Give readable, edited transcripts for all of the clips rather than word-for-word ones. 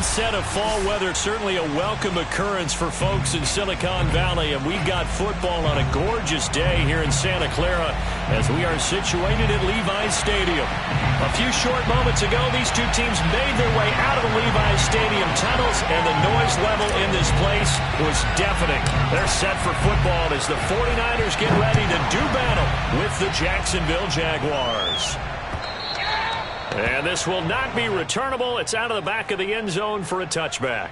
onset of fall weather, certainly a welcome occurrence for folks in Silicon Valley, and we've got football on a gorgeous day here in Santa Clara as we are situated at Levi's Stadium. A few short moments ago, these two teams made their way out of the Levi's Stadium tunnels, and the noise level in this place was deafening. They're set for football as the 49ers get ready to do battle with the Jacksonville Jaguars. And this will not be returnable. It's out of the back of the end zone for a touchback.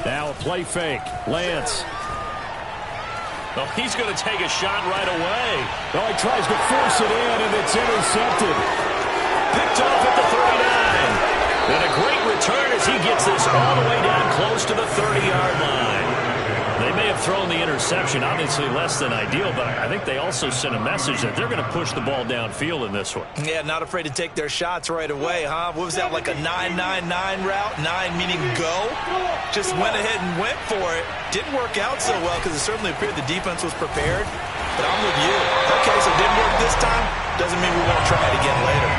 Now a play fake. Lance. Oh, he's going to take a shot right away. Oh, he tries to force it in, and it's intercepted. Picked off at the 39. And a great return as he gets this all the way down close to the 30-yard line. They may have thrown the interception, obviously less than ideal, but I think they also sent a message that they're going to push the ball downfield in this one. Yeah, not afraid to take their shots right away, huh? What was that, like a 9-9-9 route? 9 meaning go? Just went ahead and went for it. Didn't work out so well because it certainly appeared the defense was prepared. But I'm with you. Okay, so it didn't work this time. Doesn't mean we won't try it again later.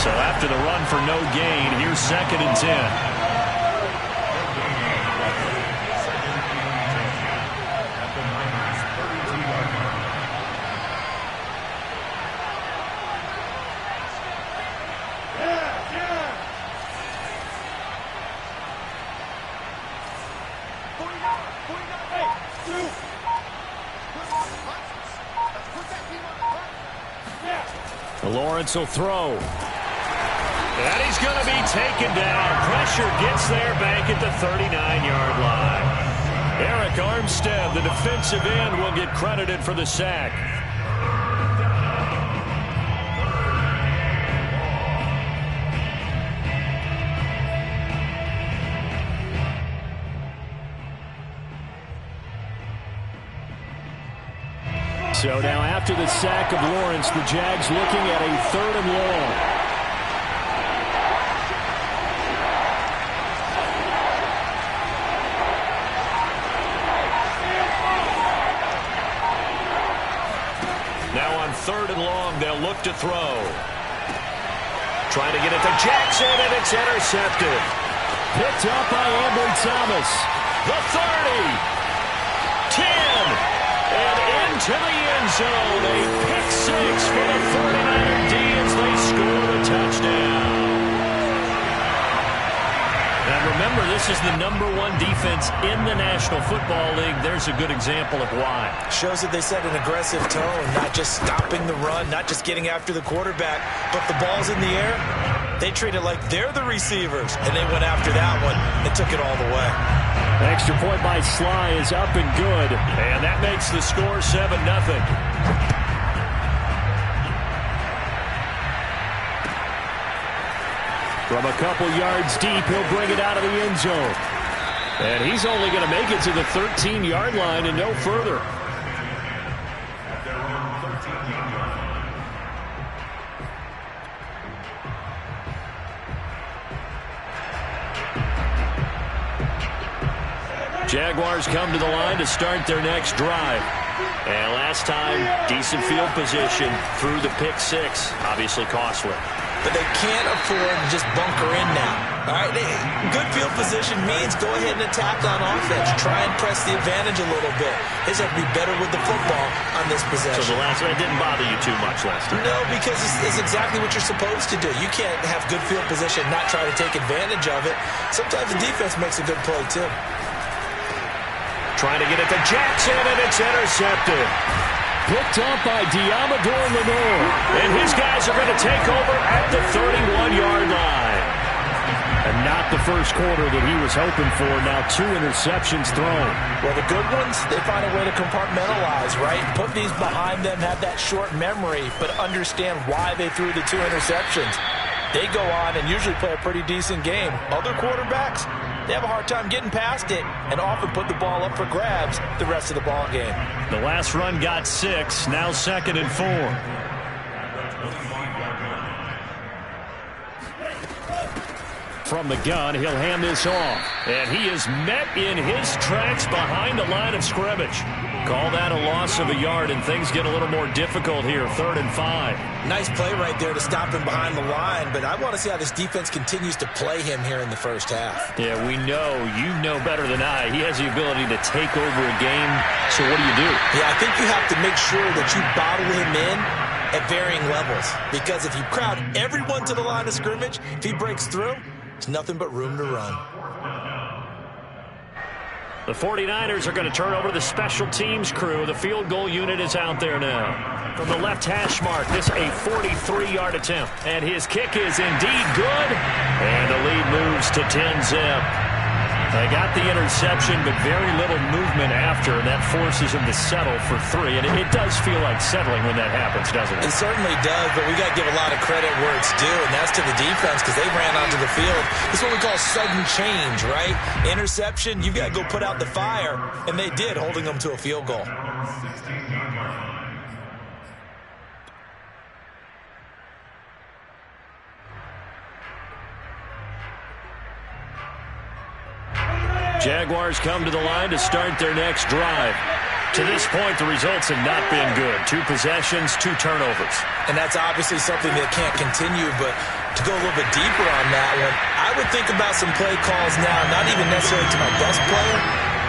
So after the run for no gain, here's 2nd and 10. Lawrence will throw. And he's going to be taken down. Pressure gets there back at the 39-yard line. Eric Armstead, the defensive end, will get credited for the sack. So now after the sack of Lawrence, the Jags looking at a 3rd and long. Now on 3rd and long, they'll look to throw. Trying to get it to Jackson, and it's intercepted. Picked up by Ambry Thomas. The 30. 10. And into the end zone, a pick 6 for the 49er D as they score the touchdown. And remember, this is the #1 defense in the National Football League. There's a good example of why. Shows that they set an aggressive tone, not just stopping the run, not just getting after the quarterback, but the ball's in the air. They treat it like they're the receivers, and they went after that one and took it all the way. Extra point by Sly is up and good. And that makes the score 7-0. From a couple yards deep, he'll bring it out of the end zone. And he's only going to make it to the 13-yard line and no further. Jaguars come to the line to start their next drive. And last time, decent field position through the pick 6. Obviously costly. But they can't afford to just bunker in now. All right, good field position means go ahead and attack on offense. Try and press the advantage a little bit. They just have to be better with the football on this possession. So the last one didn't bother you too much last time? No, because it's exactly what you're supposed to do. You can't have good field position and not try to take advantage of it. Sometimes the defense makes a good play, too. Trying to get it to Jackson, and it's intercepted. Picked up by Diamador Lenore. And his guys are going to take over at the 31-yard line. And not the first quarter that he was hoping for. Now 2 interceptions thrown. Well, the good ones, they find a way to compartmentalize, right? Put these behind them, have that short memory, but understand why they threw the 2 interceptions. They go on and usually play a pretty decent game. Other quarterbacks, they have a hard time getting past it and often put the ball up for grabs the rest of the ball game. The last run got 6, now 2nd and 4. From the gun, he'll hand this off. And he is met in his tracks behind the line of scrimmage. Call that a loss of a yard, and things get a little more difficult here, 3rd and 5. Nice play right there to stop him behind the line, but I want to see how this defense continues to play him here in the first half. Yeah, we know, you know better than I, he has the ability to take over a game, so what do? Yeah, I think you have to make sure that you bottle him in at varying levels, because if you crowd everyone to the line of scrimmage, if he breaks through, it's nothing but room to run. The 49ers are going to turn over to the special teams crew. The field goal unit is out there now. From the left hash mark, this a 43-yard attempt. And his kick is indeed good. And the lead moves to 10-zip. They got the interception, but very little movement after, and that forces him to settle for 3. And it does feel like settling when that happens, doesn't it? It certainly does, but we got to give a lot of credit where it's due, and that's to the defense because they ran onto the field. This is what we call sudden change, right? Interception, you've got to go put out the fire, and they did, holding them to a field goal. Jaguars come to the line to start their next drive. To this point, the results have not been good. 2 possessions, 2 turnovers. And that's obviously something that can't continue, but to go a little bit deeper on that one, I would think about some play calls now, not even necessarily to my best player,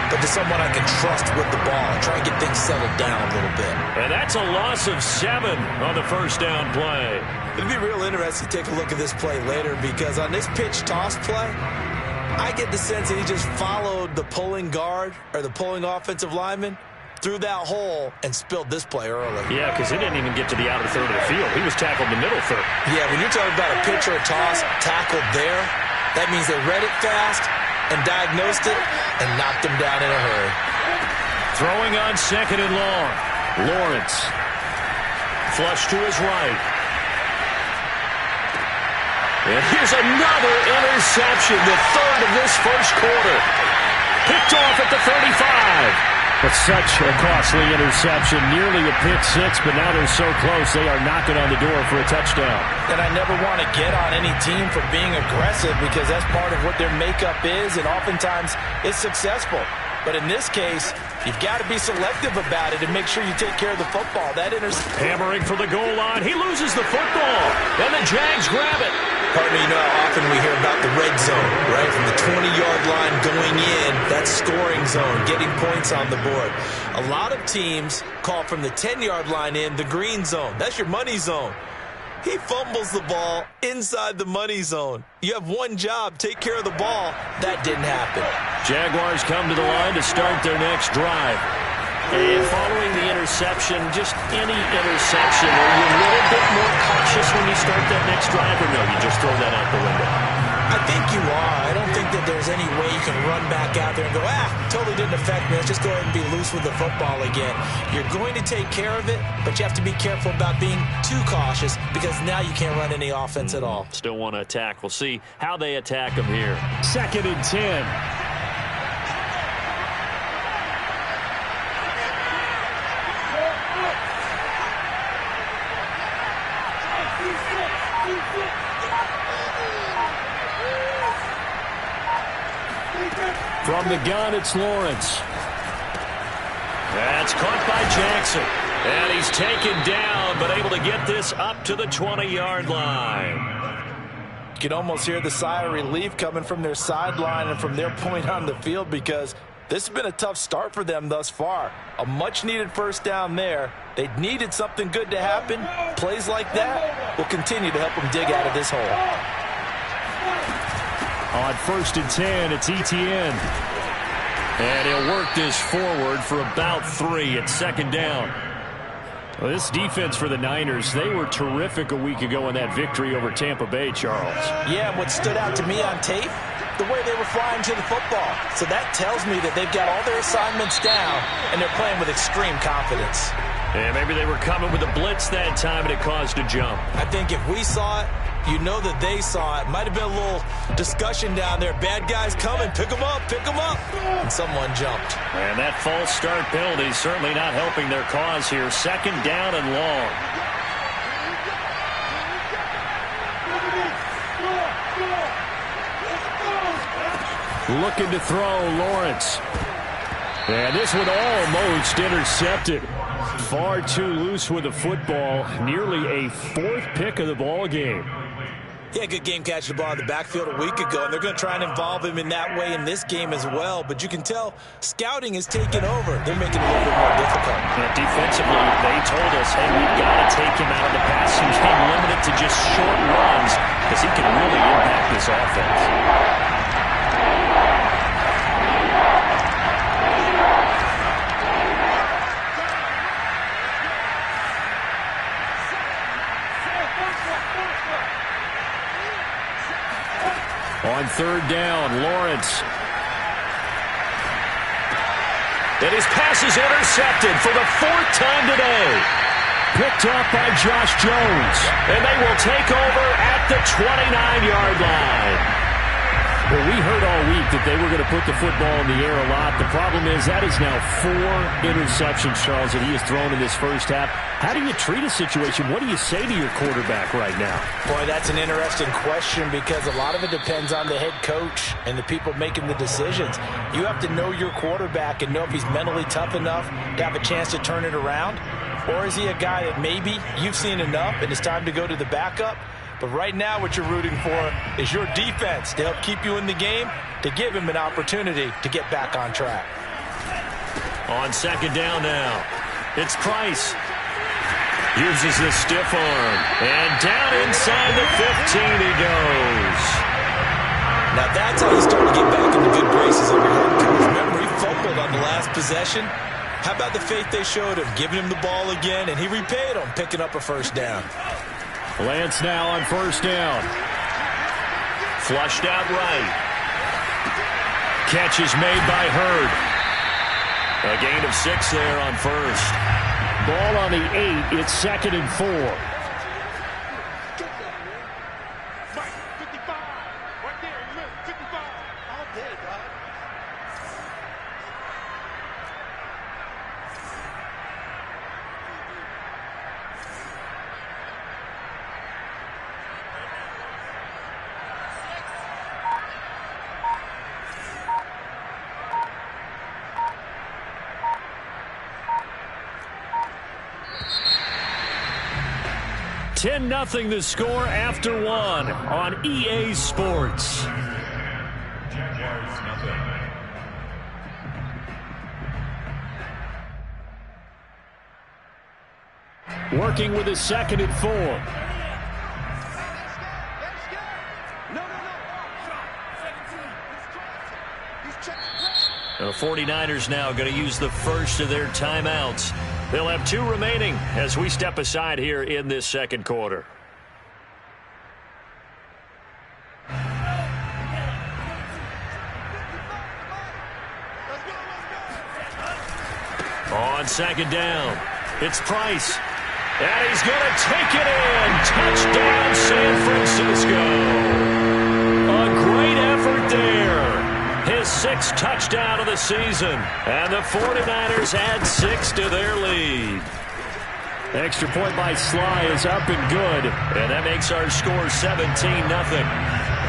but to someone I can trust with the ball and try and get things settled down a little bit. And that's a loss of 7 on the first down play. It'd be real interesting to take a look at this play later because on this pitch toss play, I get the sense that he just followed the pulling guard or the pulling offensive lineman through that hole and spilled this play early. Yeah, because he didn't even get to the outer third of the field. He was tackled in the middle third. Yeah, when you're talking about a pitch or a toss tackled there, that means they read it fast and diagnosed it and knocked him down in a hurry. Throwing on 2nd and long. Lawrence. Flush to his right. And here's another interception, the 3rd of this first quarter. Picked off at the 35. But such a costly interception, nearly a pick 6, but now they're so close they are knocking on the door for a touchdown. And I never want to get on any team for being aggressive because that's part of what their makeup is, and oftentimes it's successful. But in this case, you've got to be selective about it and make sure you take care of the football. That hammering for the goal line. He loses the football, and the Jags grab it. Pardon me, you know how often we hear about the red zone, right? From the 20-yard line going in, that's scoring zone, getting points on the board. A lot of teams call from the 10-yard line in the green zone. That's your money zone. He fumbles the ball inside the money zone. You have one job, take care of the ball. That didn't happen. Jaguars come to the line to start their next drive. And following the interception, just any interception, are you a little bit more cautious when you start that next drive, or no, you just throw that out the window? I think you are. I don't think that there's any way you can run back out there and go, totally didn't affect me. Let's just go ahead and be loose with the football again. You're going to take care of it, but you have to be careful about being too cautious because now you can't run any offense at all. Still want to attack. We'll see how they attack them here. 2nd and 10. From the gun, it's Lawrence. That's caught by Jackson. And he's taken down, but able to get this up to the 20-yard line. You can almost hear the sigh of relief coming from their sideline and from their point on the field because this has been a tough start for them thus far. A much-needed first down there. They needed something good to happen. Plays like that will continue to help them dig out of this hole. On 1st and 10, it's Etienne. And he'll work this forward for about 3 at 2nd down. Well, this defense for the Niners, they were terrific a week ago in that victory over Tampa Bay, Charles. Yeah, what stood out to me on tape, the way they were flying to the football. So that tells me that they've got all their assignments down, and they're playing with extreme confidence. And maybe they were coming with a blitz that time, and it caused a jump. I think if we saw it, You know that they saw it. Might have been a little discussion down there. Bad guys coming. Pick them up. Pick them up. And someone jumped. And that false start penalty certainly not helping their cause here. Second down and long. Looking to throw, Lawrence. And this one almost intercepted. Far too loose with the football. Nearly a fourth pick of the ball game. Yeah, good game catching the ball in the backfield a week ago, and they're going to try and involve him in that way in this game as well. But you can tell scouting is taking over. They're making it a little bit more difficult. Yeah, defensively, they told us, hey, we've got to take him out of the passing game, limited to just short runs, because he can really impact this offense. On third down, Lawrence. And his pass is intercepted for the fourth time today. Picked up by Josh Jones. And they will take over at the 29-yard line. Well, we heard all week that they were going to put the football in the air a lot. The problem is that is now 4 interceptions, Charles, that he has thrown in this first half. How do you treat a situation? What do you say to your quarterback right now? Boy, that's an interesting question because a lot of it depends on the head coach and the people making the decisions. You have to know your quarterback and know if he's mentally tough enough to have a chance to turn it around. Or is he a guy that maybe you've seen enough and it's time to go to the backup? But right now what you're rooting for is your defense to help keep you in the game, to give him an opportunity to get back on track. On second down now, it's Price. Uses the stiff arm. And down inside the 15 he goes. Now that's how you start to get back in the good graces of your head coach. Remember, he fumbled on the last possession. How about the faith they showed him, giving him the ball again, and he repaid them, picking up a first down. Lance now on first down. Flushed out right. Catch is made by Hurd. A gain of 6 there on first. Ball on the 8. It's second and 4. Nothing the score after 1 on EA Sports. Working with a second and 4. The 49ers now going to use the first of their timeouts. They'll have 2 remaining as we step aside here in this second quarter. On second down, it's Price. And he's going to take it in. Touchdown, San Francisco. A great effort there. His 6th touchdown of the season. And the 49ers add 6 to their lead. Extra point by Sly is up and good. And that makes our score 17-0.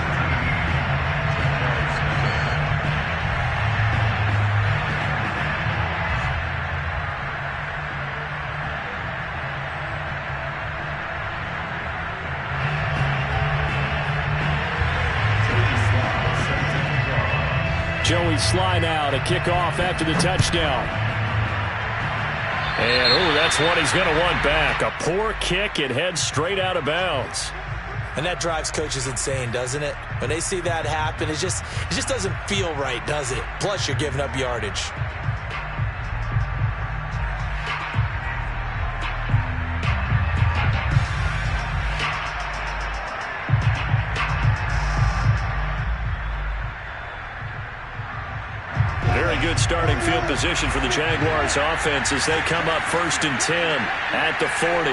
Joey Sly now to kick off after the touchdown. And, that's one he's going to want back. A poor kick. It heads straight out of bounds. And that drives coaches insane, doesn't it? When they see that happen, it just doesn't feel right, does it? Plus, you're giving up yardage. Good starting field position for the Jaguars offense as they come up 1st and 10 at the 40.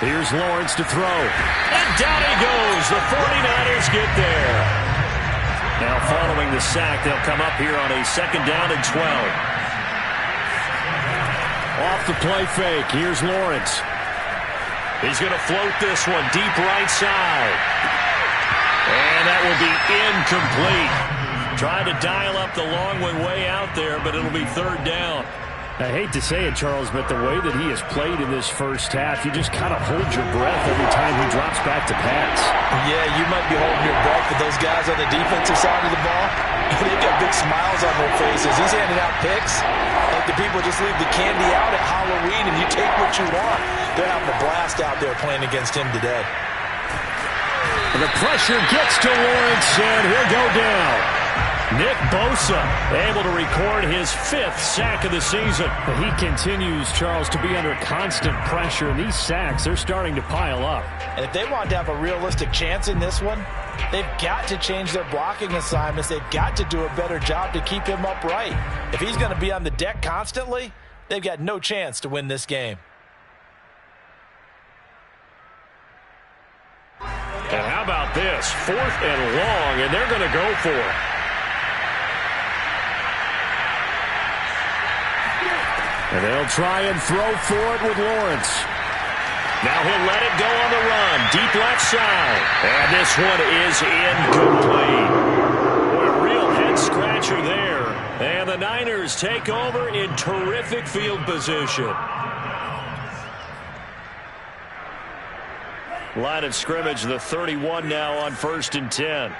Here's Lawrence to throw. And down he goes. The 49ers get there. Now following the sack, they'll come up here on a 2nd down and 12. Off the play fake. Here's Lawrence. He's going to float this one deep right side. And that will be incomplete. Trying to dial up the long one way out there, but it'll be 3rd down. I hate to say it, Charles, but the way that he has played in this first half, you just kind of hold your breath every time he drops back to pass. Yeah, you might be holding your breath, but those guys on the defensive side of the ball, they've got big smiles on their faces. He's handing out picks like the people just leave the candy out at Halloween and you take what you want. They're having a blast out there playing against him today. And the pressure gets to Lawrence, and he'll go down. Nick Bosa able to record his 5th sack of the season. He continues, Charles, to be under constant pressure, and these sacks, they're starting to pile up. And if they want to have a realistic chance in this one, they've got to change their blocking assignments. They've got to do a better job to keep him upright. If he's going to be on the deck constantly, they've got no chance to win this game. And how about this? 4th and long, and they're going to go for it. And they'll try and throw for it with Lawrence. Now he'll let it go on the run. Deep left side. And this one is incomplete. Boy, a real head-scratcher there. And the Niners take over in terrific field position. Line of scrimmage, the 31 now on 1st and 10.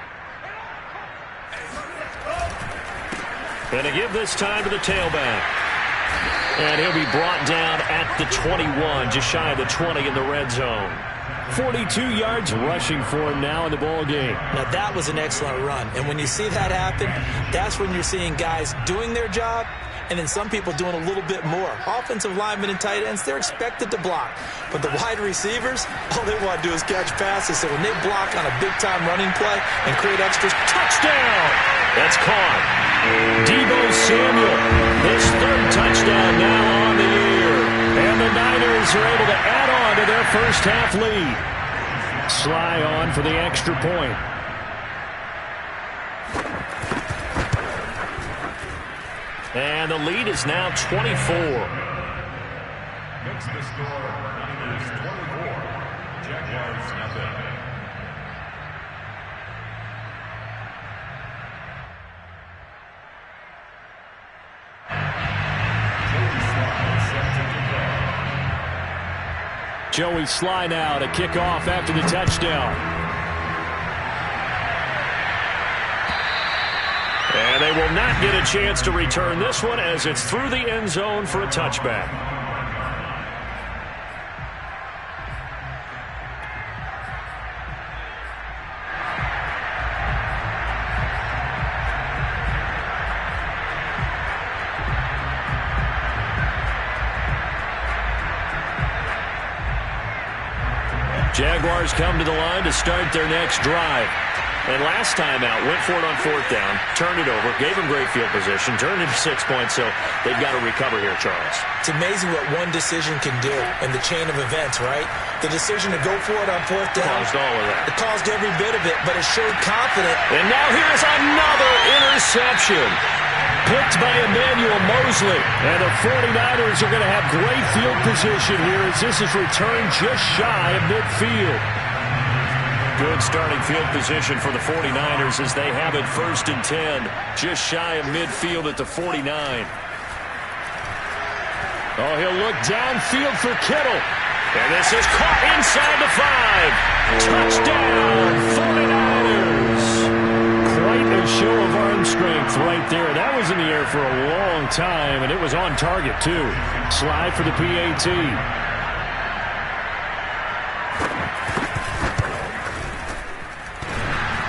And to give this time to the tailback. And he'll be brought down at the 21, just shy of the 20 in the red zone. 42 yards rushing for him now in the ball game. Now that was an excellent run. And when you see that happen, that's when you're seeing guys doing their job and then some people doing a little bit more. Offensive linemen and tight ends, they're expected to block. But the wide receivers, all they want to do is catch passes. So when they block on a big-time running play and create extras, touchdown! That's caught. Deebo Samuel, his 3rd touchdown now on the year. And the Niners are able to add on to their first half lead. Sly on for the extra point. And the lead is now 24. Next to score, Niners 24, Jaguars nothing. Joey Sly now to kick off after the touchdown. And they will not get a chance to return this one as it's through the end zone for a touchback. Jaguars come to the line to start their next drive. And last time out, went for it on 4th down, turned it over, gave them great field position, turned it to 6 points, so they've got to recover here, Charles. It's amazing what one decision can do in the chain of events, right? The decision to go for it on 4th down. Caused all of that. It caused every bit of it, but it showed confidence. And now here's another interception. Picked by Emmanuel Mosley. And the 49ers are going to have great field position here as this is returned just shy of midfield. Good starting field position for the 49ers as they have it 1st and 10. Just shy of midfield at the 49. Oh, he'll look downfield for Kittle. And this is caught inside the 5. Touchdown, 49ers. Quite a show of arm strength right there. That was in the air for a long time, and it was on target, too. Slide for the PAT.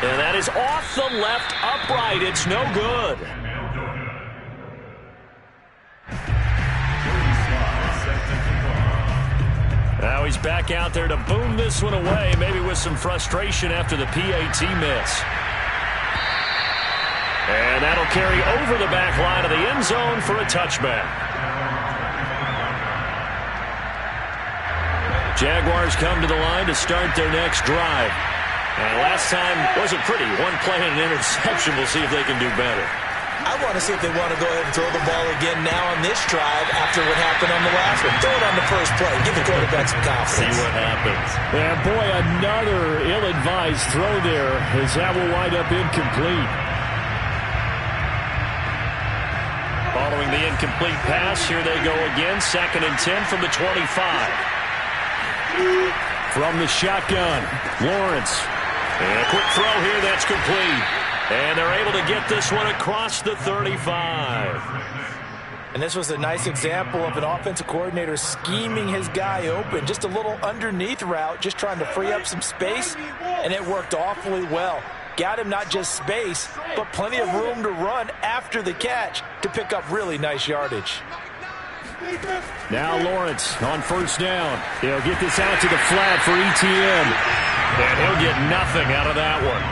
And that is off the left upright. It's no good. Now he's back out there to boom this one away, maybe with some frustration after the PAT miss. And that'll carry over the back line of the end zone for a touchback. Jaguars come to the line to start their next drive. And last time wasn't pretty. One play and an interception. We'll see if they can do better. I want to see if they want to go ahead and throw the ball again now on this drive after what happened on the last one. Throw it on the first play. Give the quarterback some confidence. See what happens. And boy, another ill-advised throw there as that will wind up incomplete. Following the incomplete pass, here they go again. 2nd and 10 from the 25. From the shotgun, Lawrence. And a quick throw here that's complete. And they're able to get this one across the 35. And this was a nice example of an offensive coordinator scheming his guy open. Just a little underneath route, just trying to free up some space, and it worked awfully well. Got him not just space, but plenty of room to run after the catch to pick up really nice yardage. Now Lawrence on 1st down. He'll get this out to the flat for ETN. And he'll get nothing out of that one.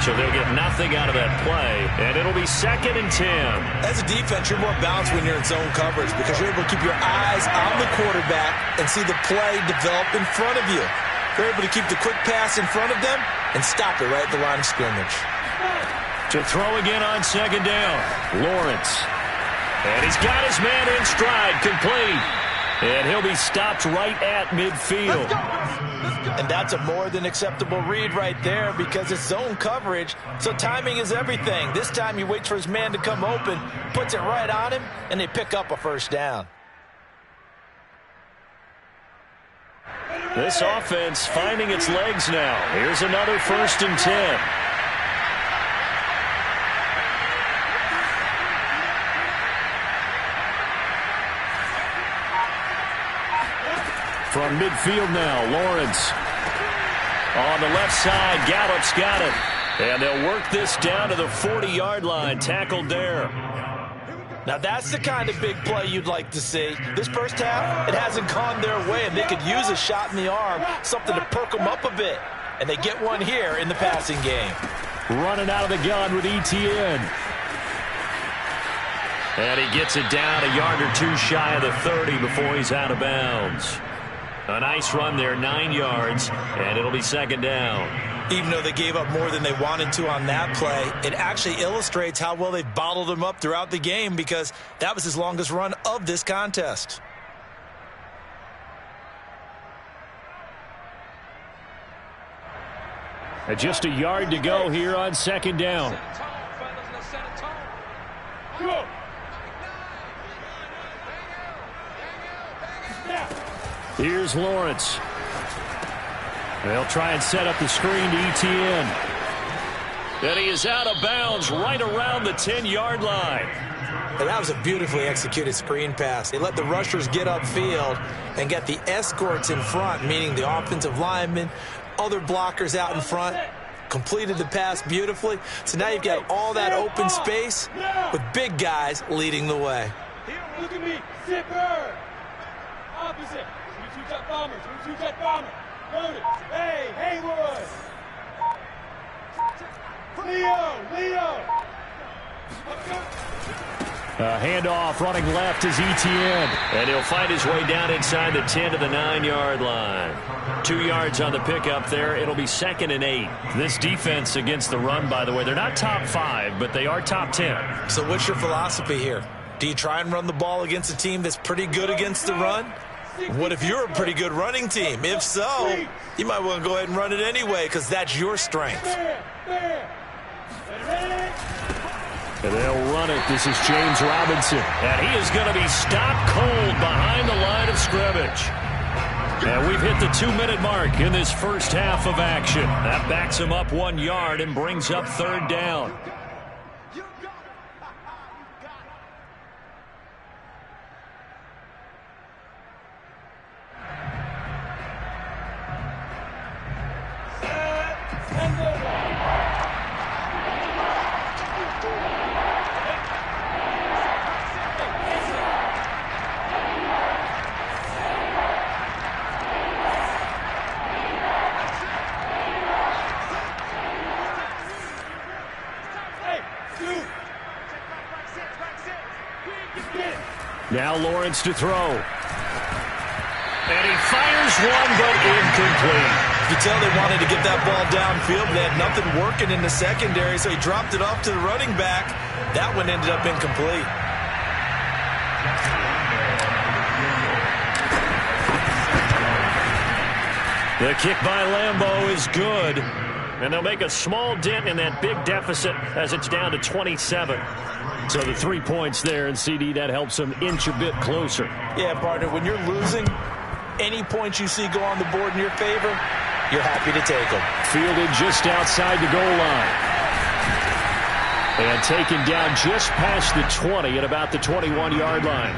So they'll get nothing out of that play, and it'll be 2nd and 10. As a defense, you're more balanced when you're in zone coverage because you're able to keep your eyes on the quarterback and see the play develop in front of you. You're able to keep the quick pass in front of them and stop it right at the line of scrimmage. To throw again on 2nd down, Lawrence. And he's got his man in stride, complete. And he'll be stopped right at midfield. And that's a more than acceptable read right there because it's zone coverage, so timing is everything. This time he waits for his man to come open, puts it right on him, and they pick up a 1st down. This offense finding its legs now. Here's another 1st and 10. From midfield now, Lawrence. On the left side, Gallup's got it. And they'll work this down to the 40-yard line. Tackled there. Now that's the kind of big play you'd like to see. This first half, it hasn't gone their way, and they could use a shot in the arm, something to perk them up a bit. And they get one here in the passing game. Running out of the gun with ETN. And he gets it down a yard or two shy of the 30 before he's out of bounds. A nice run there, 9 yards, and it'll be 2nd down. Even though they gave up more than they wanted to on that play, it actually illustrates how well they've bottled them up throughout the game because that was his longest run of this contest. Just a yard to go here on 2nd down. Here's Lawrence. They'll try and set up the screen to ETN. And he is out of bounds right around the 10-yard line. And that was a beautifully executed screen pass. They let the rushers get upfield and get the escorts in front, meaning the offensive linemen, other blockers out in front, completed the pass beautifully. So now you've got all that open space with big guys leading the way. Look at me, zipper. Opposite. Two-jet bombers. Two-jet bomber. Loaded. Hey, Haywood. Leo. Handoff running left is ETN. And he'll find his way down inside the 10 to the 9-yard line. 2 yards on the pickup there. It'll be 2nd and 8. This defense against the run, by the way, they're not top 5, but they are top 10. So what's your philosophy here? Do you try and run the ball against a team that's pretty good against the run? What if you're a pretty good running team? If so, you might want to go ahead and run it anyway because that's your strength. And they'll run it. This is James Robinson. And he is going to be stopped cold behind the line of scrimmage. And we've hit the 2-minute mark in this first half of action. That backs him up 1 yard and brings up 3rd down. Now Lawrence to throw. And he fires one, but incomplete. You can tell they wanted to get that ball downfield. They had nothing working in the secondary, so he dropped it off to the running back. That one ended up incomplete. The kick by Lambeau is good. And they'll make a small dent in that big deficit as it's down to 27. So the 3 points there, and CD, that helps them inch a bit closer. Yeah, partner, when you're losing, any points you see go on the board in your favor, you're happy to take them. Fielded just outside the goal line. And taken down just past the 20 at about the 21-yard line.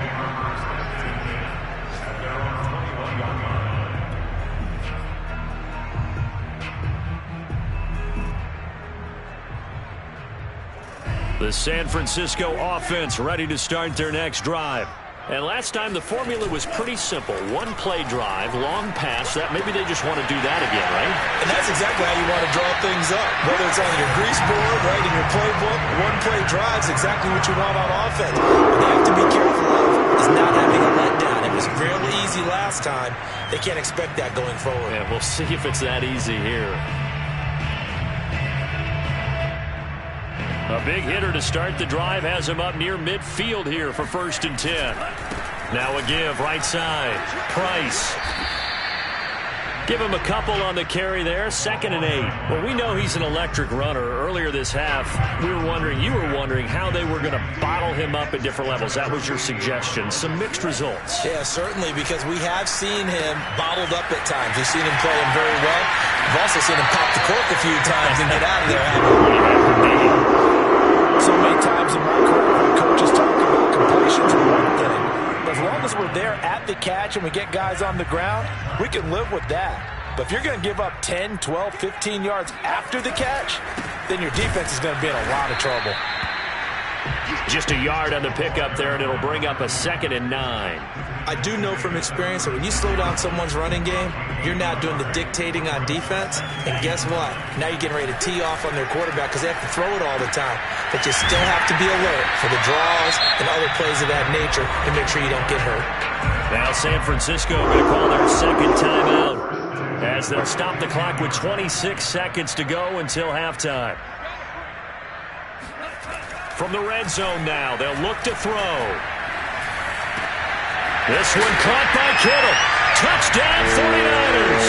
The San Francisco offense ready to start their next drive. And last time the formula was pretty simple. One-play drive, long pass. That maybe they just want to do that again, right? And that's exactly how you want to draw things up. Whether it's on your grease board, right, in your playbook, one-play drive's exactly what you want on offense. What they have to be careful of is not having a letdown. It was fairly easy last time. They can't expect that going forward. Yeah, we'll see if it's that easy here. A big hitter to start the drive has him up near midfield here for 1st and 10. Now a give right side. Price. Give him a couple on the carry there. 2nd and 8. Well, we know he's an electric runner. Earlier this half, you were wondering how they were going to bottle him up at different levels. That was your suggestion. Some mixed results. Yeah, certainly, because we have seen him bottled up at times. We've seen him play him very well. We've also seen him pop the cork a few times and get out of there. So many times in my career, when coaches talk about completions are one thing. But as long as we're there at the catch and we get guys on the ground, we can live with that. But if you're going to give up 10, 12, 15 yards after the catch, then your defense is going to be in a lot of trouble. Just a yard on the pickup there, and it'll bring up a 2nd and 9. I do know from experience that when you slow down someone's running game, you're now doing the dictating on defense. And guess what? Now you're getting ready to tee off on their quarterback because they have to throw it all the time. But you still have to be alert for the draws and other plays of that nature to make sure you don't get hurt. Now San Francisco going to call their 2nd timeout as they'll stop the clock with 26 seconds to go until halftime. From the red zone now, they'll look to throw. This one caught by Kittle. Touchdown 49ers.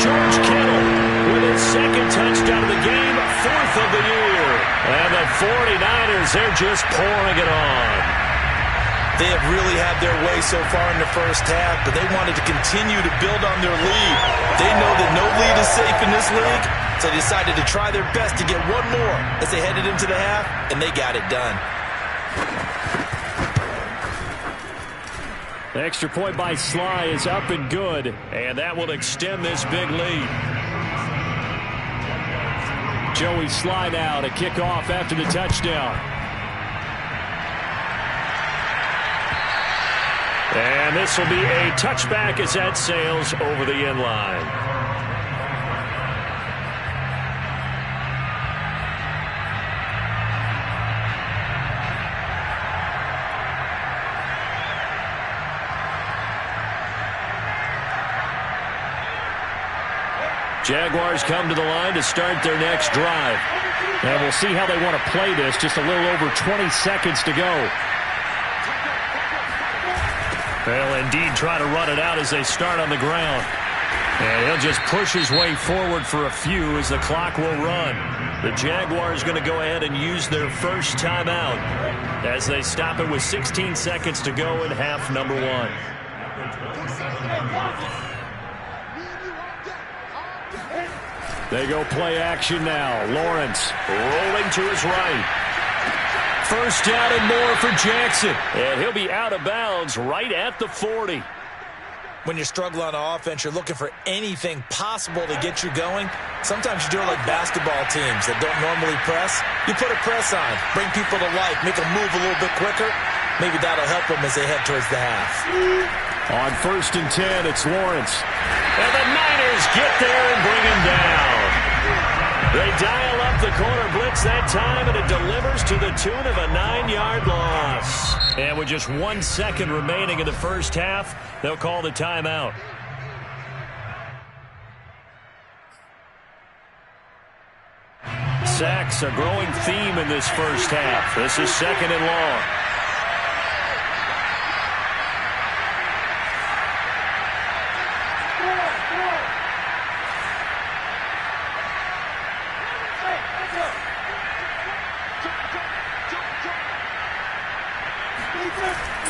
George Kittle with his 2nd touchdown of the game, 4th of the year. And the 49ers, they're just pouring it on. They have really had their way so far in the first half, but they wanted to continue to build on their lead. They know that no lead is safe in this league, so they decided to try their best to get one more as they headed into the half, and they got it done. The extra point by Sly is up and good, and that will extend this big lead. Joey Sly now to kick off after the touchdown. And this will be a touchback as that sails over the end line. Jaguars come to the line to start their next drive. And we'll see how they want to play this. Just a little over 20 seconds to go. They'll indeed try to run it out as they start on the ground. And he'll just push his way forward for a few as the clock will run. The Jaguars going to go ahead and use their first timeout as they stop it with 16 seconds to go in half number 1. They go play action now. Lawrence rolling to his right. First down and more for Jackson. And he'll be out of bounds right at the 40. When you're struggling on offense, you're looking for anything possible to get you going. Sometimes you do it like basketball teams that don't normally press. You put a press on, bring people to life, make them move a little bit quicker. Maybe that'll help them as they head towards the half. On 1st and 10, it's Lawrence. And the Niners get there and bring him down. They dial up the corner blitz that time, and it delivers to the tune of a 9-yard loss. And with just 1 second remaining in the first half, they'll call the timeout. Sacks a growing theme in this first half. This is 2nd and long.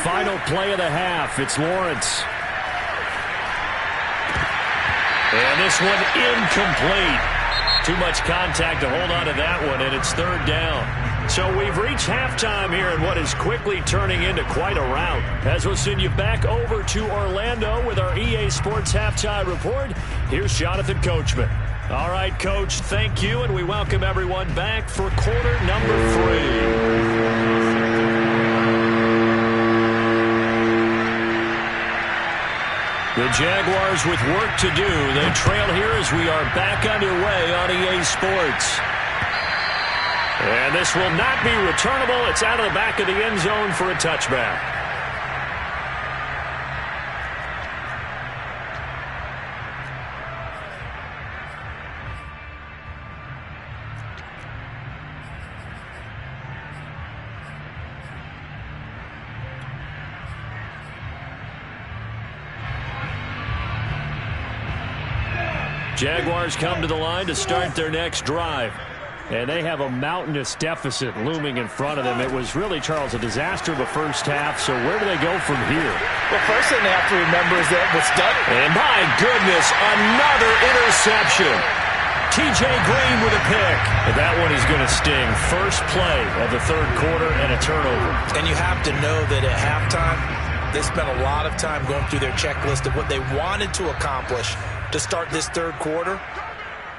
Final play of the half. It's Lawrence. And this one incomplete. Too much contact to hold on to that one, and it's 3rd down. So we've reached halftime here in what is quickly turning into quite a rout. As we'll send you back over to Orlando with our EA Sports Halftime Report, here's Jonathan Coachman. All right, Coach, thank you, and we welcome everyone back for quarter number 3. The Jaguars with work to do. They trail here as we are back underway on EA Sports. And this will not be returnable. It's out of the back of the end zone for a touchback. Jaguars come to the line to start their next drive. And they have a mountainous deficit looming in front of them. It was really, Charles, a disaster of the first half. So where do they go from here? Well, first thing they have to remember is that what's done. And my goodness, another interception. T.J. Green with a pick. And that one is going to sting. First play of the 3rd quarter and a turnover. And you have to know that at halftime, they spent a lot of time going through their checklist of what they wanted to accomplish to start this 3rd quarter.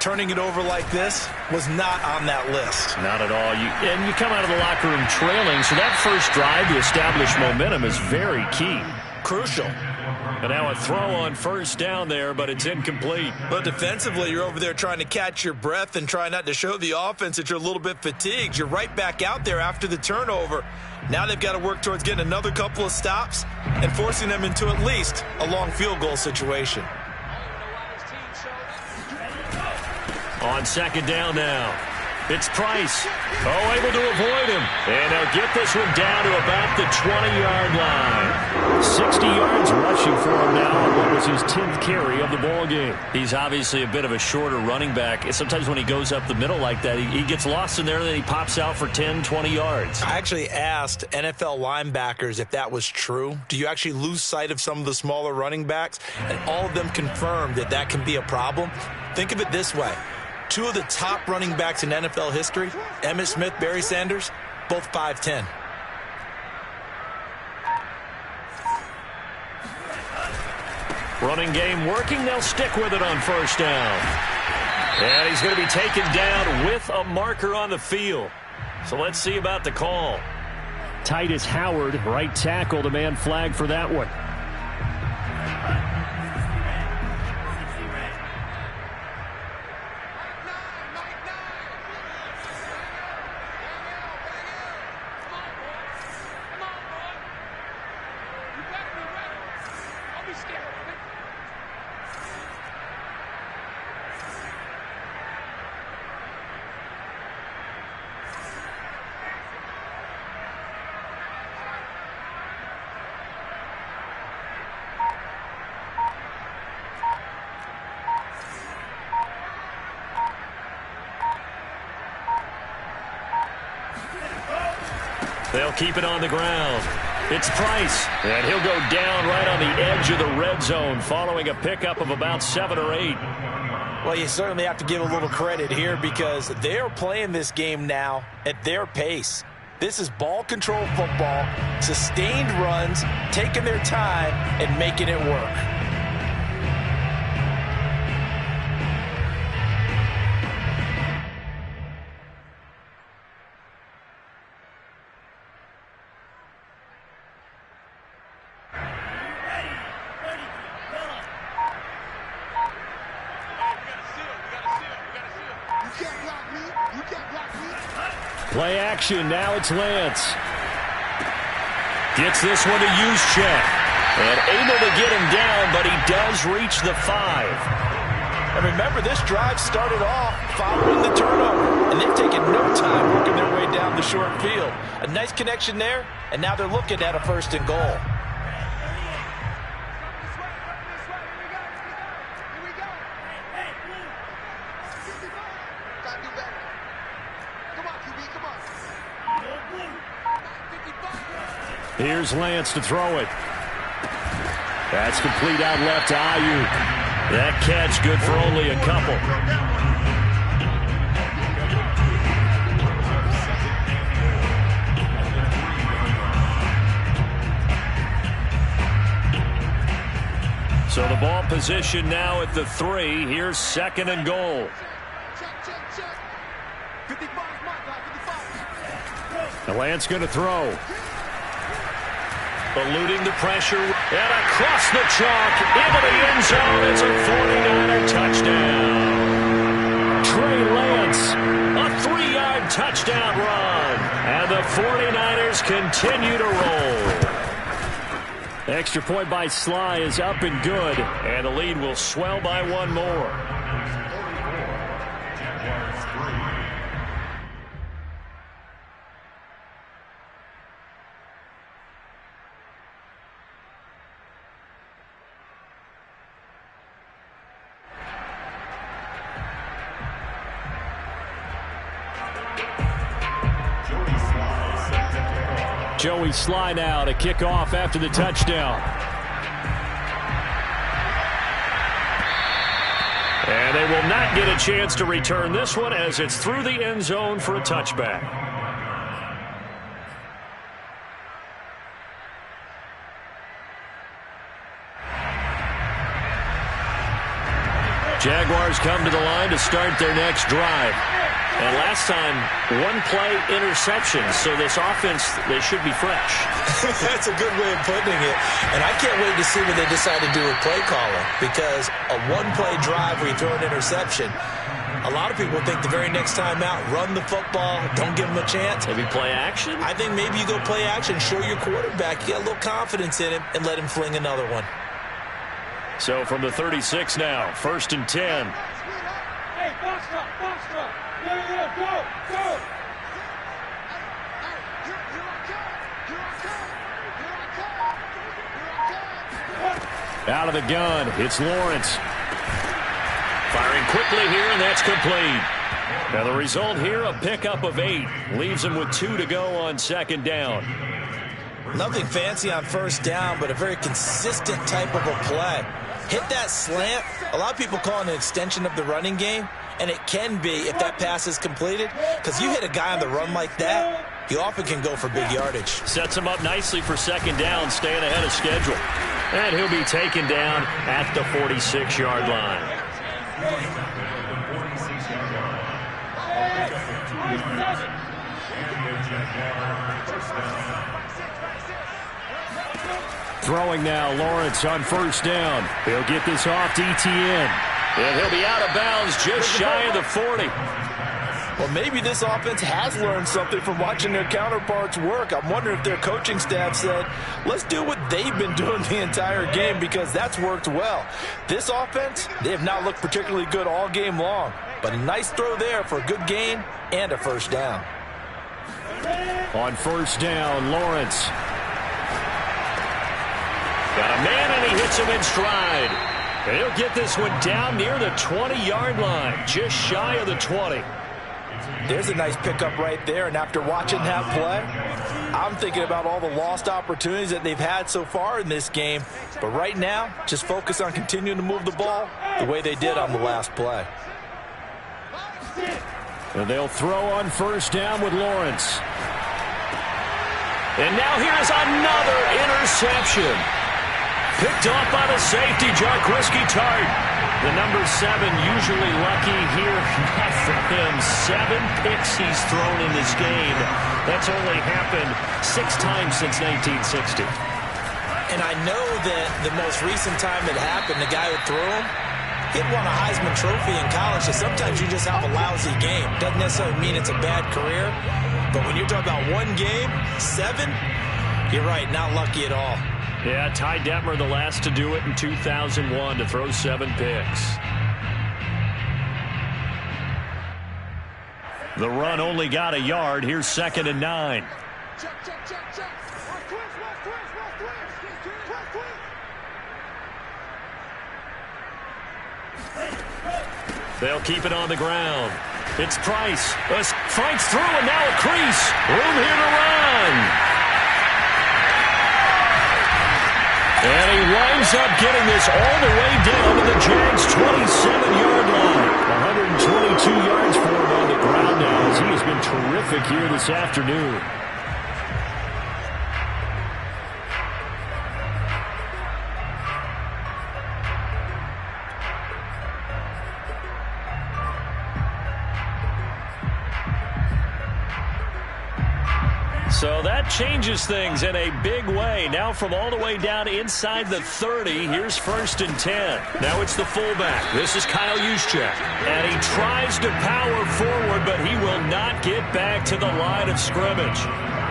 Turning it over like this was not on that list. Not at all. And you come out of the locker room trailing, so that first drive to establish momentum is very key. Crucial. And now a throw on 1st down there, but it's incomplete. But defensively, you're over there trying to catch your breath and try not to show the offense that you're a little bit fatigued. You're right back out there after the turnover. Now they've got to work towards getting another couple of stops and forcing them into at least a long field goal situation. On 2nd down now. It's Price. Able to avoid him. And they'll get this one down to about the 20-yard line. 60 yards rushing for him now on what was his 10th carry of the ball game. He's obviously a bit of a shorter running back. Sometimes when he goes up the middle like that, he gets lost in there and then he pops out for 10, 20 yards. I actually asked NFL linebackers if that was true. Do you actually lose sight of some of the smaller running backs? And all of them confirmed that that can be a problem. Think of it this way. 2 of the top running backs in NFL history, Emmitt Smith, Barry Sanders, both 5'10". Running game working. They'll stick with it on 1st down. And he's going to be taken down with a marker on the field. So let's see about the call. Titus Howard, right tackle, the man flagged for that one. They'll keep it on the ground. It's Price, and he'll go down right on the edge of the red zone following a pickup of about 7 or 8. Well, you certainly have to give a little credit here because they are playing this game now at their pace. This is ball control football, sustained runs, taking their time, and making it work. Play action. Now it's Lance. Gets this one to Juszczyk. And able to get him down, but he does reach the 5. And remember, this drive started off following the turnover, and they've taken no time working their way down the short field. A nice connection there, and now they're looking at a 1st and goal. Here's Lance to throw it. That's complete out left to Ayuk. That catch good for only a couple. So the ball position now at the 3. Here's 2nd and goal. Now Lance going to throw. Eluding the pressure, and across the chalk, into the end zone. It's a 49er touchdown. Trey Lance, a 3-yard touchdown run. And the 49ers continue to roll. Extra point by Sly is up and good. And the lead will swell by 1 more. Joey Sly now to kick off after the touchdown. And they will not get a chance to return this one as it's through the end zone for a touchback. Jaguars come to the line to start their next drive. And last time, 1-play interception. So this offense, they should be fresh. That's a good way of putting it. And I can't wait to see what they decide to do with play calling. Because a 1-play drive where you throw an interception, a lot of people think the very next time out, run the football, don't give them a chance. Maybe play action? I think maybe you go play action, show your quarterback, you get a little confidence in him, and let him fling another one. So from the 36 now, 1st and 10. Hey, box truck, box truck. Yeah, go, go. Out of the gun, it's Lawrence. Firing quickly here, and that's complete. Now the result here, a pickup of 8. Leaves him with 2 to go on 2nd down. Nothing fancy on 1st down, but a very consistent type of a play. Hit that slant. A lot of people call it an extension of the running game, and it can be if that pass is completed, because you hit a guy on the run like that, he often can go for big yardage. Sets him up nicely for 2nd down, staying ahead of schedule. And he'll be taken down at the 46-yard line. Throwing now, Lawrence on 1st down. He'll get this off to ETN. And he'll be out of bounds just shy of the 40. Well, maybe this offense has learned something from watching their counterparts work. I'm wondering if their coaching staff said, let's do what they've been doing the entire game, because that's worked well. This offense, they have not looked particularly good all game long, but a nice throw there for a good gain and a 1st down. On 1st down, Lawrence. Got a man, and he hits him in stride. And he'll get this one down near the 20-yard line, just shy of the 20. There's a nice pickup right there, and after watching that play, I'm thinking about all the lost opportunities that they've had so far in this game. But right now, just focus on continuing to move the ball the way they did on the last play. And they'll throw on 1st down with Lawrence. And now here's another interception. Picked off by the safety, Jarquiski Tart. The number 7 usually lucky here. Not for him. 7 picks he's thrown in this game. That's only happened 6 times since 1960. And I know that the most recent time it happened, the guy who threw him, he'd won a Heisman Trophy in college, so sometimes you just have a lousy game. Doesn't necessarily mean it's a bad career. But when you're talking about one game, 7, You're right, not lucky at all. Yeah, Ty Detmer, the last to do it in 2001, to throw 7 picks. The run only got a yard. Here's 2nd and 9. They'll keep it on the ground. It's Price. Fights through, and now a crease. Room here to run. And he winds up getting this all the way down to the Jags' 27-yard line. 122 yards for him on the ground now, as he has been terrific here this afternoon. So that changes things in a big way. Now from all the way down inside the 30, here's 1st and 10. Now it's the fullback. This is Kyle Juszczyk. And he tries to power forward, but he will not get back to the line of scrimmage.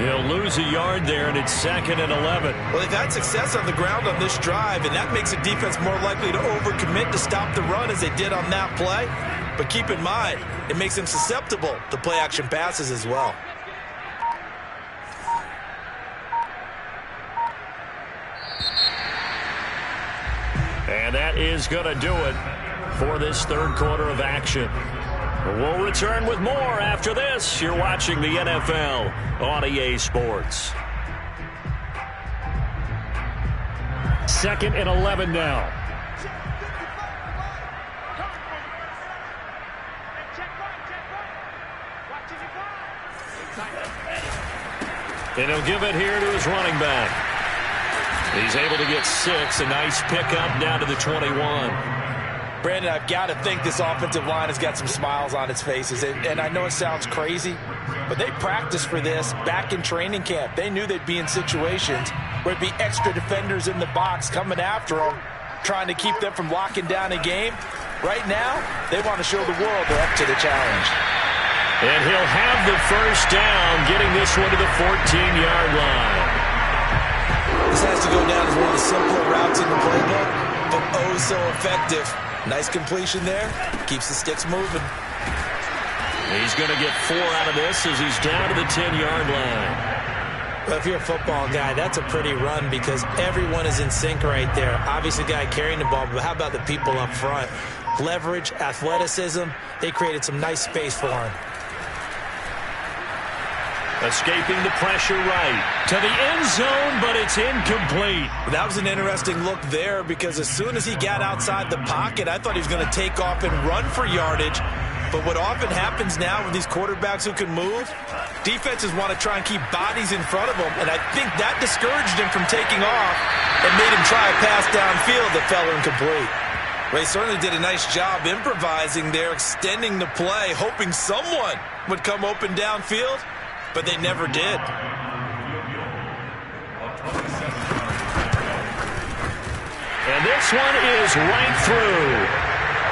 He'll lose a yard there, and it's 2nd and 11. Well, they've had success on the ground on this drive, and that makes the defense more likely to overcommit to stop the run as they did on that play. But keep in mind, it makes them susceptible to play-action passes as well. And that is going to do it for this 3rd quarter of action. We'll return with more after this. You're watching the NFL on EA Sports. 2nd and 11 now. And he'll give it here to his running back. He's able to get 6. A nice pickup down to the 21. Brandon, I've got to think this offensive line has got some smiles on its faces. And I know it sounds crazy, but they practiced for this back in training camp. They knew they'd be in situations where it'd be extra defenders in the box coming after them, trying to keep them from locking down a game. Right now, they want to show the world they're up to the challenge. And he'll have the 1st down, getting this one to the 14-yard line. This has to go down as one of the simpler routes in the playbook, but oh so effective. Nice completion there. Keeps the sticks moving. He's going to get 4 out of this as he's down to the 10-yard line. Well, if you're a football guy, that's a pretty run because everyone is in sync right there. Obviously, the guy carrying the ball, but how about the people up front? Leverage, athleticism, they created some nice space for him. Escaping the pressure right to the end zone, but it's incomplete. That was an interesting look there because as soon as he got outside the pocket, I thought he was going to take off and run for yardage. But what often happens now with these quarterbacks who can move, defenses want to try and keep bodies in front of them, and I think that discouraged him from taking off and made him try a pass downfield that fell incomplete. Well, he certainly did a nice job improvising there, extending the play, hoping someone would come open downfield. But they never did. And this one is right through.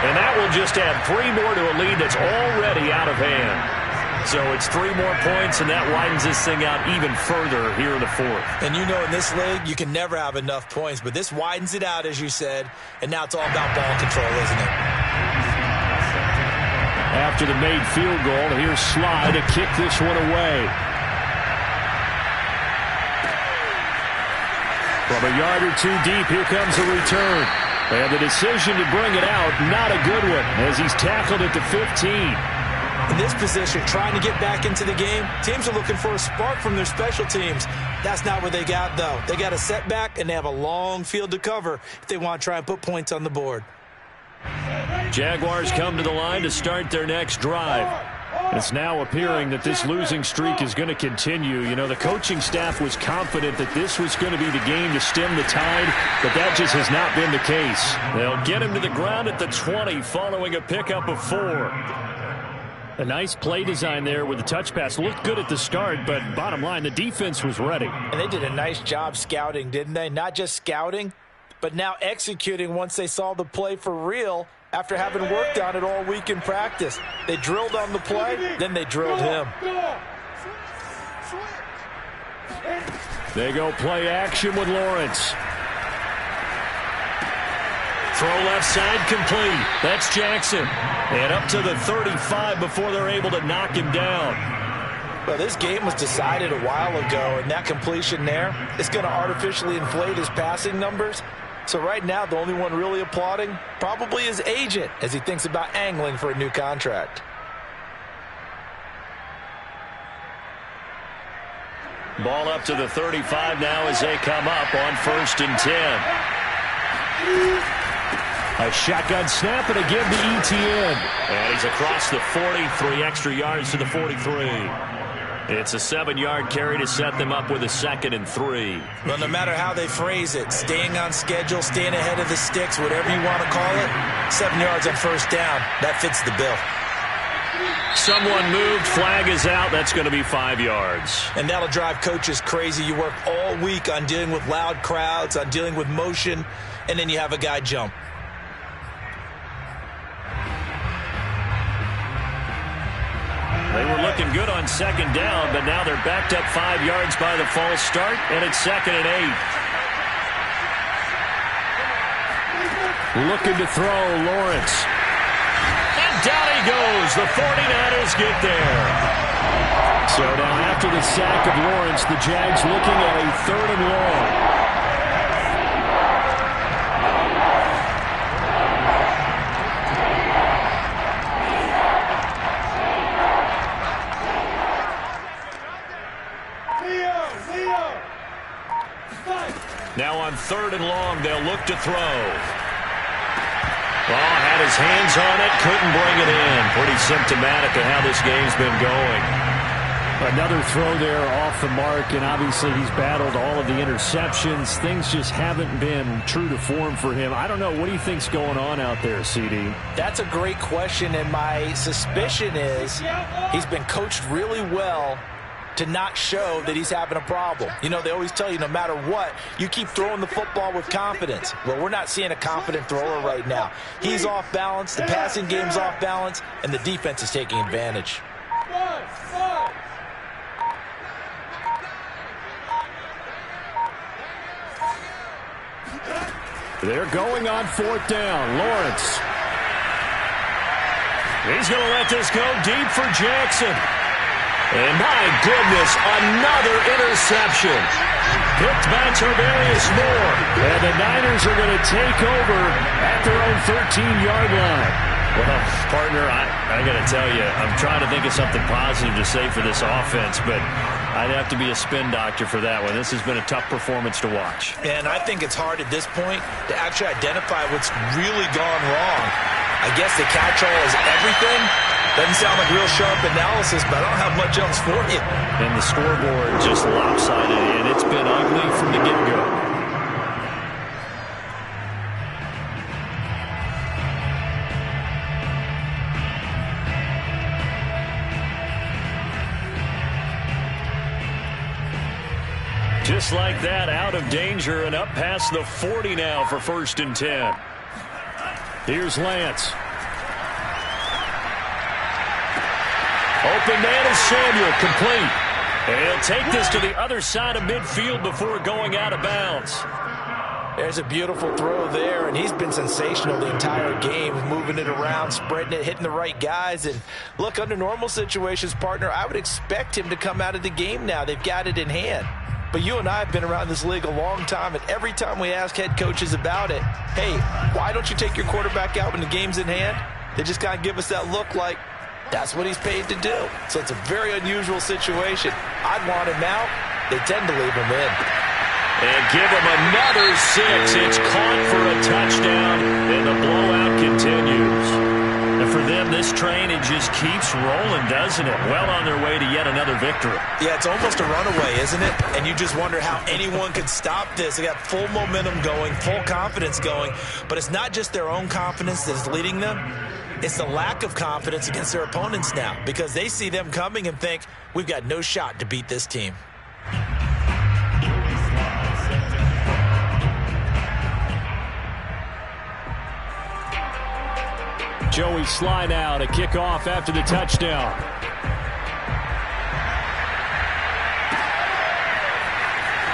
And that will just add 3 more to a lead that's already out of hand. So it's 3 more points, and that widens this thing out even further here in the 4th. And you know in this league, you can never have enough points. But this widens it out, as you said. And now it's all about ball control, isn't it? After the made field goal, here's Sly to kick this one away. From a yard or 2 deep, here comes a return. And the decision to bring it out, not a good one, as he's tackled at the 15. In this position, trying to get back into the game, teams are looking for a spark from their special teams. That's not what they got, though. They got a setback, and they have a long field to cover if they want to try and put points on the board. Jaguars come to the line to start their next drive. It's now appearing that this losing streak is going to continue. You know, the coaching staff was confident that this was going to be the game to stem the tide, but that just has not been the case. They'll get him to the ground at the 20 following a pickup of 4. A nice play design there with the touch pass. Looked good at the start, but bottom line, the defense was ready. And they did a nice job scouting, didn't they? Not just scouting, but now executing once they saw the play for real after having worked on it all week in practice. They drilled on the play, then they drilled him. They go play action with Lawrence. Throw left side complete. That's Jackson. And up to the 35 before they're able to knock him down. Well, this game was decided a while ago, and that completion there is going to artificially inflate his passing numbers. So right now, the only one really applauding probably his agent as he thinks about angling for a new contract. Ball up to the 35 now as they come up on 1st and 10. A shotgun snap and again to ETN. And he's across the 40, 3 extra yards to the 43. It's a 7-yard carry to set them up with a 2nd and 3. Well, no matter how they phrase it, staying on schedule, staying ahead of the sticks, whatever you want to call it, 7 yards on 1st down, that fits the bill. Someone moved, flag is out, that's going to be 5 yards. And that'll drive coaches crazy. You work all week on dealing with loud crowds, on dealing with motion, and then you have a guy jump. They were looking good on 2nd down, but now they're backed up 5 yards by the false start, and it's 2nd and 8. Looking to throw, Lawrence. And down he goes. The 49ers get there. So now after the sack of Lawrence, the Jags looking at a 3rd and long. Now on 3rd and long, they'll look to throw. Ball had his hands on it, couldn't bring it in. Pretty symptomatic of how this game's been going. Another throw there off the mark, and obviously he's battled all of the interceptions. Things just haven't been true to form for him. I don't know. What do you think's going on out there, CD? That's a great question, and my suspicion is he's been coached really well to not show that he's having a problem. You know, they always tell you no matter what, you keep throwing the football with confidence. Well, we're not seeing a confident thrower right now. He's off balance, the passing game's off balance, and the defense is taking advantage. They're going on 4th down. Lawrence. He's going to let this go deep for Jackson. And my goodness, another interception. Picked by Tarvarius Moore. And the Niners are going to take over at their own 13-yard line. Well, partner, I got to tell you, I'm trying to think of something positive to say for this offense, but I'd have to be a spin doctor for that one. This has been a tough performance to watch. And I think it's hard at this point to actually identify what's really gone wrong. I guess the catch-all is everything. Doesn't sound like real sharp analysis, but I don't have much else for you. And the scoreboard just lopsided, and it's been ugly from the get-go. Just like that, out of danger and up past the 40 now for 1st and 10. Here's Lance. Open man is Samuel, complete. And he'll take this to the other side of midfield before going out of bounds. There's a beautiful throw there, and he's been sensational the entire game, moving it around, spreading it, hitting the right guys. And look, under normal situations, partner, I would expect him to come out of the game now. They've got it in hand. But you and I have been around this league a long time, and every time we ask head coaches about it, hey, why don't you take your quarterback out when the game's in hand? They just kind of give us that look like, that's what he's paid to do. So it's a very unusual situation. I'd want him out. They tend to leave him in. And give him another 6. It's caught for a touchdown, and the blowout continues. And for them, this train, it just keeps rolling, doesn't it? Well on their way to yet another victory. Yeah, it's almost a runaway, isn't it? And you just wonder how anyone could stop this. They got full momentum going, full confidence going. But it's not just their own confidence that's leading them. It's the lack of confidence against their opponents now, because they see them coming and think, we've got no shot to beat this team. Joey slide out, a kickoff after the touchdown.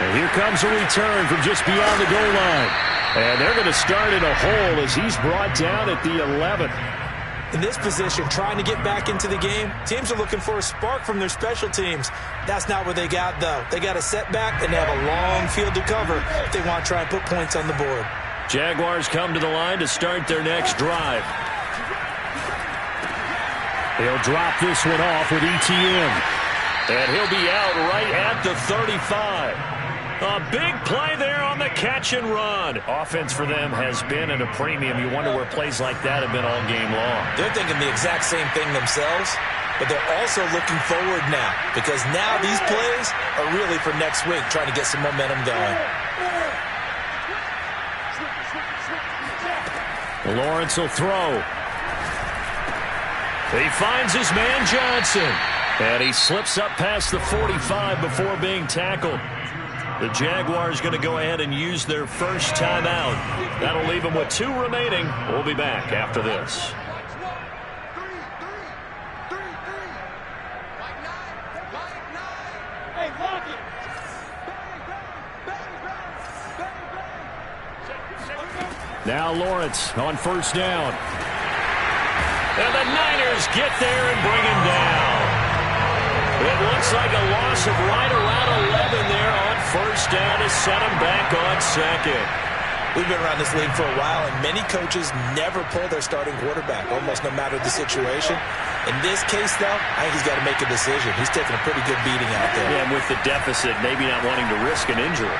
And here comes a return from just beyond the goal line. And they're going to start in a hole as he's brought down at the 11. In this position, trying to get back into the game, teams are looking for a spark from their special teams. That's not what they got, though. They got a setback, and they have a long field to cover if they want to try and put points on the board. Jaguars come to the line to start their next drive. They'll drop this one off with ETN. And he'll be out right at the 35. A big play there on the catch and run. Offense for them has been at a premium. You wonder where plays like that have been all game long. They're thinking the exact same thing themselves, but they're also looking forward now because now these plays are really for next week, trying to get some momentum going. Lawrence will throw. He finds his man Johnson. And he slips up past the 45 before being tackled. The Jaguars going to go ahead and use their first timeout. That'll leave them with 2 remaining. We'll be back after this. Now Lawrence on first down. And the Niners get there and bring him down. It looks like a loss of right around 11 there on first down to set him back on second. We've been around this league for a while, and many coaches never pull their starting quarterback, almost no matter the situation. In this case, though, I think he's got to make a decision. He's taking a pretty good beating out there. Yeah, and with the deficit, maybe not wanting to risk an injury.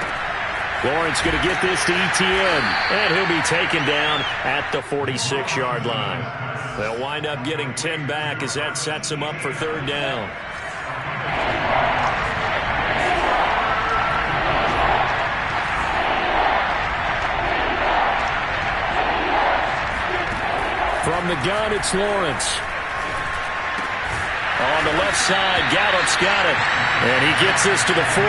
Lawrence going to get this to ETN. And he'll be taken down at the 46-yard line. They'll wind up getting 10 back as that sets him up for third down. From the gun, it's Lawrence. On the left side, Gallup's got it. And he gets this to the 48,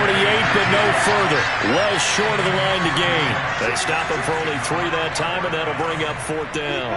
but no further. Well short of the line to gain. They stop him for only 3 that time, and that'll bring up fourth down.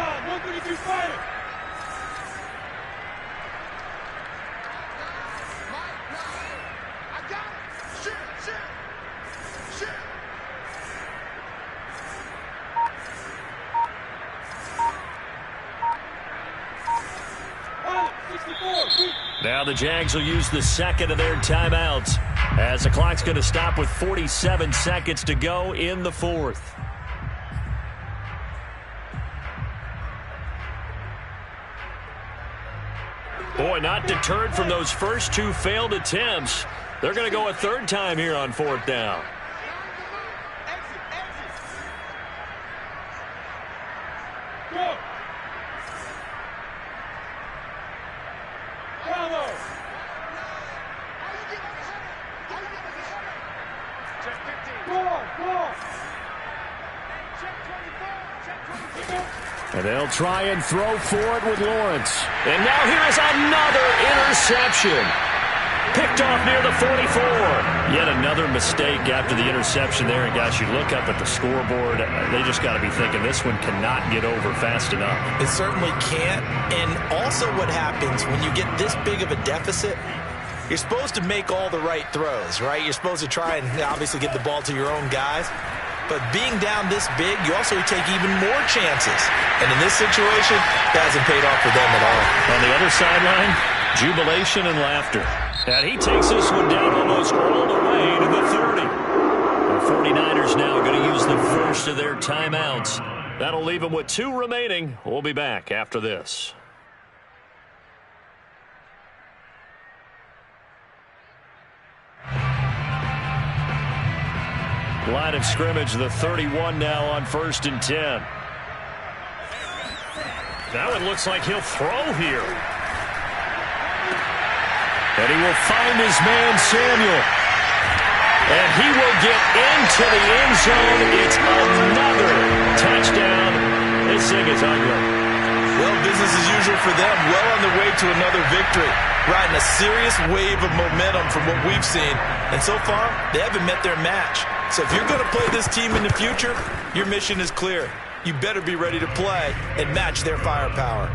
Now the Jags will use the second of their timeouts as the clock's going to stop with 47 seconds to go in the fourth. Boy, not deterred from those first 2 failed attempts. They're going to go a third time here on fourth down. And they'll try and throw for it with Lawrence. And now here is another interception. Picked off near the 44. Yet another mistake after the interception there. And guys, you look up at the scoreboard, they just got to be thinking this one cannot get over fast enough. It certainly can't. And also what happens when you get this big of a deficit, you're supposed to make all the right throws, right? You're supposed to try and obviously get the ball to your own guys. But being down this big, you also take even more chances. And in this situation, that hasn't paid off for them at all. On the other sideline, jubilation and laughter. And he takes this one down almost all the way to the 30. The 49ers now going to use the first of their timeouts. That'll leave them with 2 remaining. We'll be back after this. Line of scrimmage, the 31 now on 1st and 10. Now it looks like he'll throw here. And he will find his man Samuel. And he will get into the end zone. It's another touchdown. This thing is ugly. Well, business as usual for them. Well on the way to another victory. Riding a serious wave of momentum from what we've seen. And so far, they haven't met their match. So if you're going to play this team in the future, your mission is clear. You better be ready to play and match their firepower.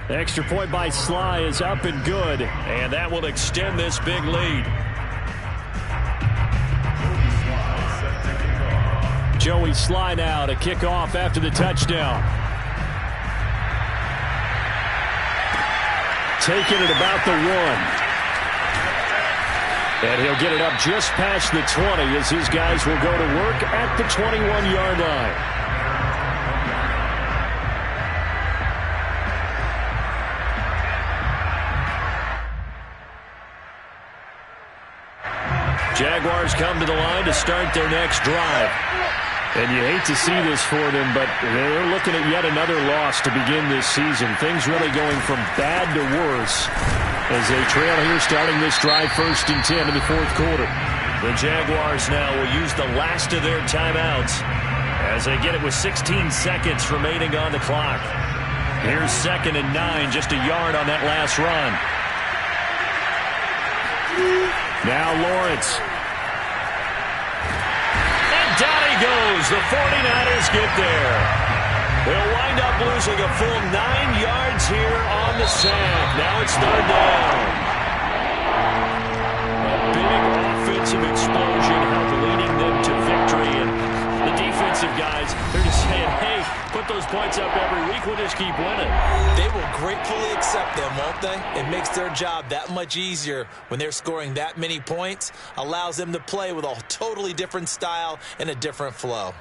Extra point by Sly is up and good. And that will extend this big lead. Joey slide out, a kickoff after the touchdown. Taking it about the 1. And he'll get it up just past the 20 as his guys will go to work at the 21-yard line. Jaguars come to the line to start their next drive. And you hate to see this for them, but they're looking at yet another loss to begin this season. Things really going from bad to worse as they trail here starting this drive 1st and 10 in the 4th quarter. The Jaguars now will use the last of their timeouts as they get it with 16 seconds remaining on the clock. Here's 2nd and 9, just a yard on that last run. Now Lawrence. Down he goes. The 49ers get there. They'll wind up losing a full 9 yards here on the sack. Now it's 3rd down. A big offensive explosion leading them to victory. And the defensive guys, they're just saying, hey, put those points up every week. We'll just keep winning. They will gratefully accept them, won't they? It makes their job that much easier when they're scoring that many points. Allows them to play with a totally different style and a different flow.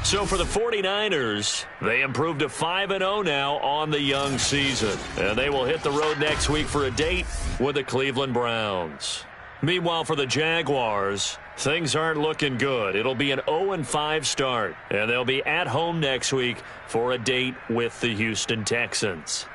So for the 49ers, they improved to 5-0 now on the young season. And they will hit the road next week for a date with the Cleveland Browns. Meanwhile, for the Jaguars, things aren't looking good. It'll be an 0-5 start, and they'll be at home next week for a date with the Houston Texans.